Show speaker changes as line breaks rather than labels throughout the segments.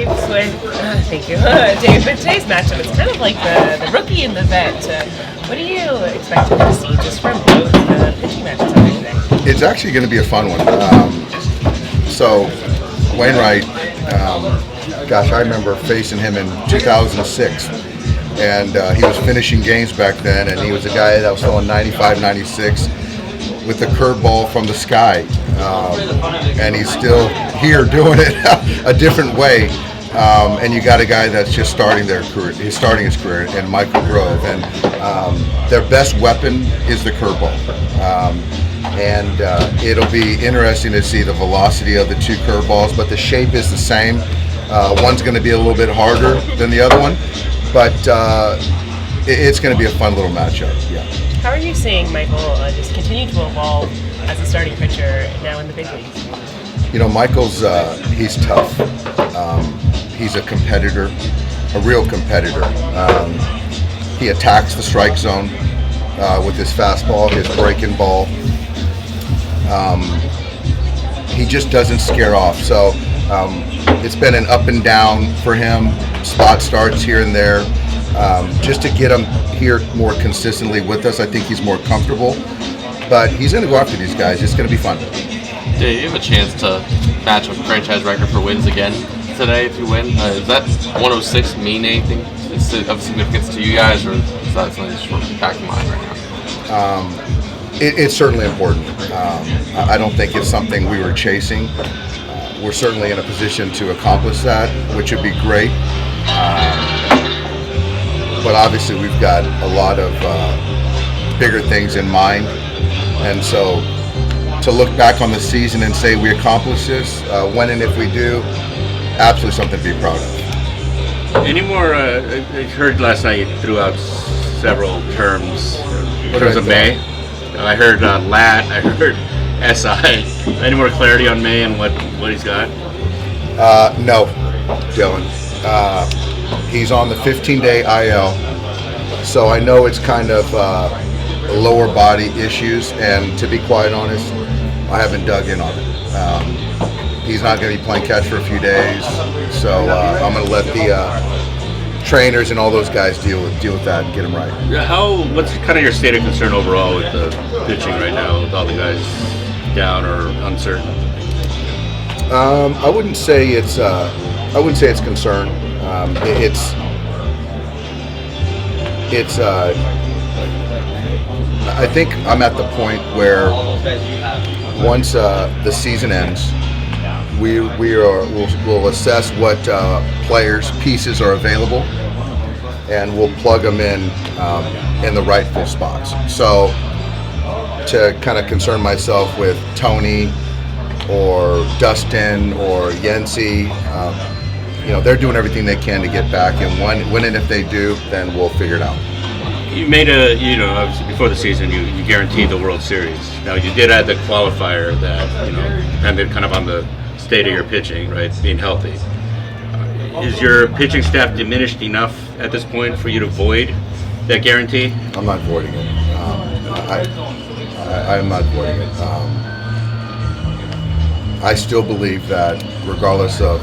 Thank you, Dave. With today's matchup, it's kind of like the rookie and the vet. What do you expect to see just from both pitching matches out there today?
It's actually going to be a fun one. So Wainwright, gosh, I remember facing him in 2006, and he was finishing games back then, and he was a guy that was throwing 95, 96 with the curveball from the sky, and he's still here doing it a different way. And you got a guy that's just starting their career. He's starting his career in Michael Grove, and their best weapon is the curveball. And it'll be interesting to see the velocity of the two curveballs, but the shape is the same. One's going to be a little bit harder than the other one, but it's going to be a fun little matchup. Yeah.
How are you seeing Michael just continue to evolve as a starting pitcher now in the big leagues?
You know, Michael's he's tough. He's a competitor, a real competitor. He attacks the strike zone with his fastball, his breaking ball. He just doesn't scare off. So it's been an up and down for him, spot starts here and there. Just to get him here more consistently with us, I think he's more comfortable. But he's going to go after these guys. It's going to be fun.
Dave, you have a chance to match a franchise record for wins again today if you win. Does that 106 mean anything of significance to you guys, or is that something that's sort of back in mind right now?
It's certainly important. I don't think it's something we were chasing. We're certainly in a position to accomplish that, which would be great. But obviously we've got a lot of bigger things in mind. And so to look back on the season and say we accomplished this, when and if we do, absolutely something to be proud of.
Any more, I heard last night you threw out several terms in terms of May. I heard LAT, I heard SI. Any more clarity on May and what he's got?
No, Dylan. He's on the 15-day IL, so I know it's kind of lower body issues, and to be quite honest, I haven't dug in on it. He's not going to be playing catch for a few days, so I'm going to let the trainers and all those guys deal with that and get him right.
What's kind of your state of concern overall with the pitching right now, with all the guys down or uncertain?
I wouldn't say it's concern. I think I'm at the point where once the season ends, we'll assess what pieces are available, and we'll plug them in the rightful spots. So to kind of concern myself with Tony or Dustin or Yensi, they're doing everything they can to get back, and when and if they do, then we'll figure it out.
You made obviously before the season, you guaranteed the World Series. Now you did add the qualifier that, depended kind of on the state of your pitching, right, being healthy. Is your pitching staff diminished enough at this point for you to void that guarantee?
I'm not voiding it. I'm not voiding it. I still believe that regardless of,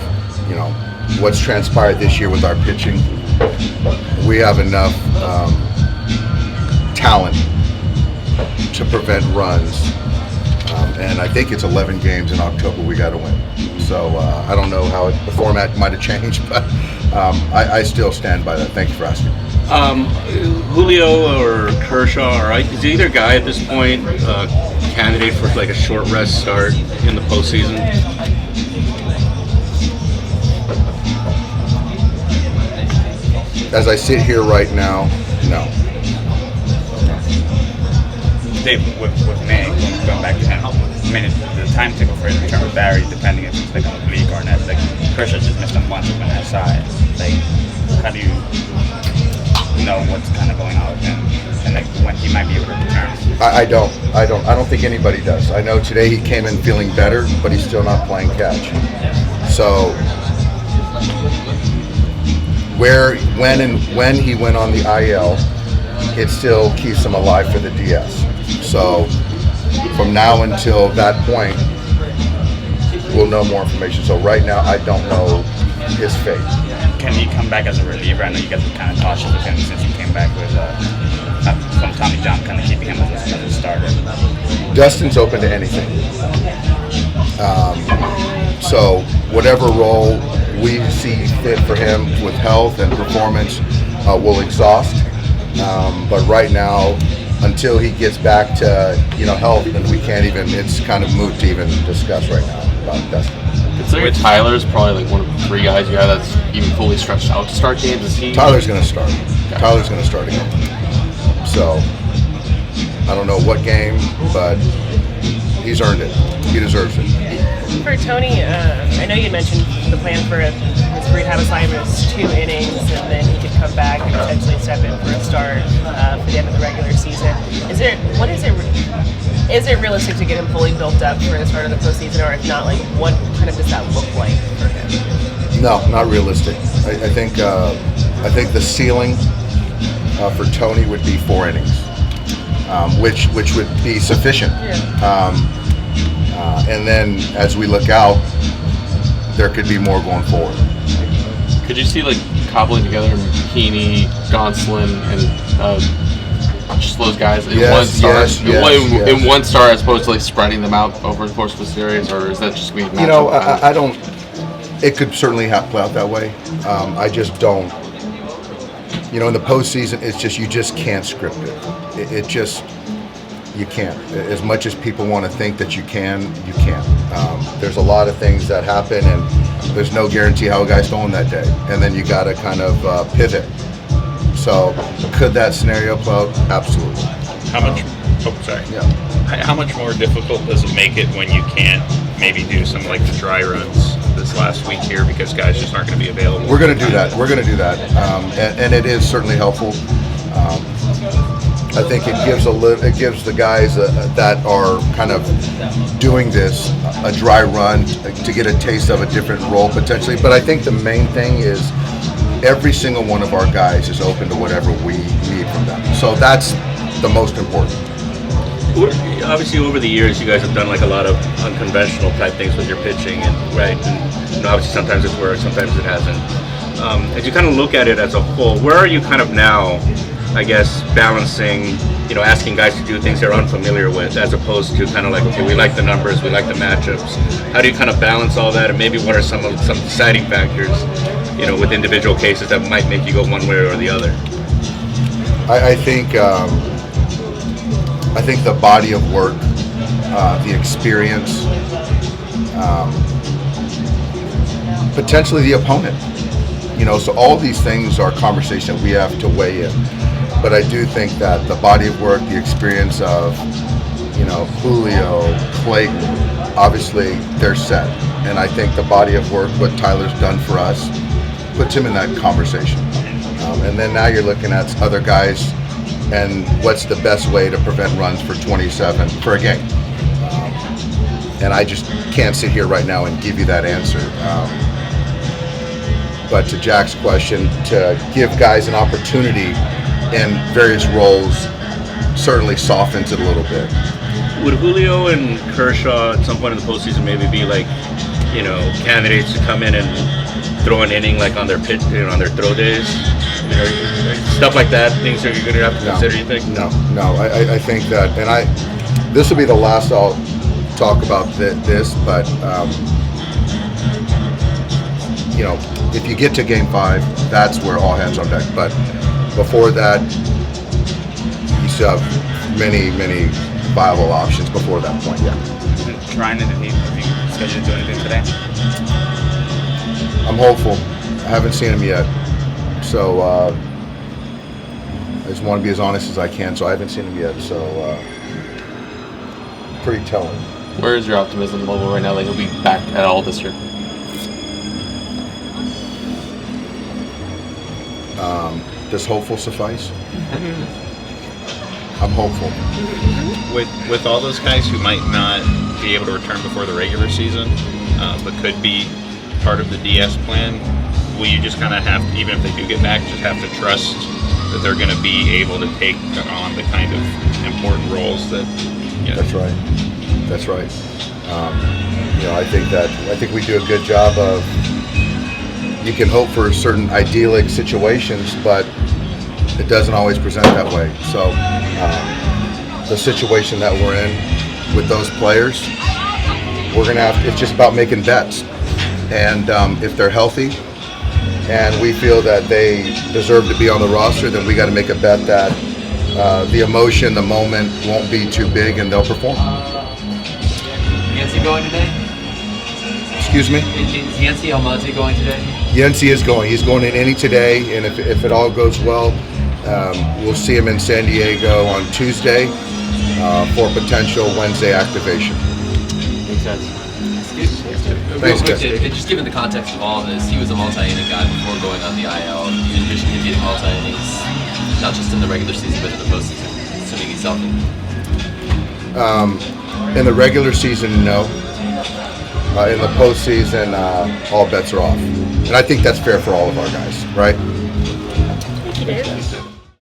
what's transpired this year with our pitching, we have enough talent to prevent runs. And I think it's 11 games in October we got to win. So I don't know how the format might have changed, but I still stand by that. Thank you for asking.
Julio or Kershaw, is either guy at this point candidate for like a short rest start in the postseason?
As I sit here right now, no.
Dave, with May, going back to him, I mean, the timetable for his return would vary depending if it's like on oblique or not. Like, Kershaw just missed a month with an SI. Like, how do you know what's kind of going on with him and like when he might be able to return?
I don't think anybody does. I know today he came in feeling better, but he's still not playing catch. So when he went on the IL, it still keeps him alive for the DS. So from now until that point, we'll know more information. So right now, I don't know his fate.
Can he come back as a reliever? I know you guys were kind of cautious with him since you came back with from Tommy John, kind of keeping him as a starter.
Dustin's open to anything. So whatever role we see fit for him with health and performance, will exhaust. But right now, until he gets back to health, then we can't even. It's kind of moot to even discuss right now about Dustin.
Considering Tyler's probably like one of the 3 guys you have that's even fully stretched out to start games, is he?
Tyler's going to start.
Okay.
Tyler's going to start again. So I don't know what game, but he's earned it. He deserves it.
For Tony, I know you mentioned the plan for his rehab assignment is 2 innings, and then he could come back and potentially step in for a start for the end of the regular season. Is it realistic to get him fully built up for the start of the postseason, or if not, like what kind of does that look like for him?
No, not realistic. I think the ceiling for Tony would be 4 innings, which would be sufficient.
Yeah.
And then as we look out, there could be more going forward.
Could you see like cobbling together Heaney, Gonsolin, and just those guys in one start? In one start, as opposed to like spreading them out over the course of the series, or is that just going to be?
I don't. It could certainly play out that way. I just don't. In the postseason, it's just you just can't script it. It just. You can't. As much as people want to think that you can, you can't. There's a lot of things that happen, and there's no guarantee how a guy's throwing that day. And then you got to kind of pivot. So, could that scenario play out? Absolutely.
How much? Oh, sorry.
Yeah.
How much more difficult does it make it when you can't maybe do some like the dry runs this last week here because guys just aren't going to be available?
We're going to do that. And it is certainly helpful. I think it gives the guys that are kind of doing this a dry run to get a taste of a different role potentially. But I think the main thing is every single one of our guys is open to whatever we need from them. So that's the most important.
Obviously, over the years, you guys have done like a lot of unconventional type things with your pitching, and obviously sometimes it's worked, sometimes it hasn't. As you kind of look at it as a whole, where are you kind of now? I guess balancing, asking guys to do things they're unfamiliar with, as opposed to kind of like, okay, we like the numbers, we like the matchups. How do you kind of balance all that, and maybe what are some deciding factors, with individual cases that might make you go one way or the other?
I think the body of work, the experience, potentially the opponent. So all these things are conversations that we have to weigh in. But I do think that the body of work, the experience of, Julio, Clayton, obviously they're set. And I think the body of work, what Tyler's done for us, puts him in that conversation. And then now you're looking at other guys and what's the best way to prevent runs for 27 for a game. And I just can't sit here right now and give you that answer. But to Jack's question, to give guys an opportunity in various roles certainly softens it a little bit.
Would Julio and Kershaw at some point in the postseason maybe be like, candidates to come in and throw an inning like on their pitch, on their throw days? Stuff like that, things that you're going to have to consider, you think?
No. I think that, and this will be the last I'll talk about this, but if you get to Game 5, that's where all hands on deck. But before that, you still have many, many viable options before that point. Yeah.
Ryan, did he scheduled to do anything today?
I'm hopeful. I haven't seen him yet, so I just want to be as honest as I can. So I haven't seen him yet. So pretty telling.
Where is your optimism level right now that he'll be back at all this year?
Does hopeful suffice? I'm hopeful.
With all those guys who might not be able to return before the regular season, but could be part of the DS plan, will you just kind of have to, even if they do get back, just have to trust that they're going to be able to take on the kind of important roles that?
That's right. I think we do a good job of you can hope for certain idyllic situations, but it doesn't always present that way. So the situation that we're in with those players, we're going to have, it's just about making bets. And if they're healthy and we feel that they deserve to be on the roster, then we got to make a bet that the emotion, the moment won't be too big and they'll perform.
Yancey going today?
Excuse me?
Is Yancey Almonte going today?
Yancey is going. He's going in any today, and if it all goes well, we'll see him in San Diego on Tuesday for potential Wednesday activation.
Makes sense.
Thanks,
Real quick,
guys.
just given the context of all of this, he was a multi-inning guy before going on the IL. Do you envision him getting multi-innings, not just in the regular season, but in the postseason, assuming he's healthy?
In the regular season, no. In the postseason, all bets are off. And I think that's fair for all of our guys, right?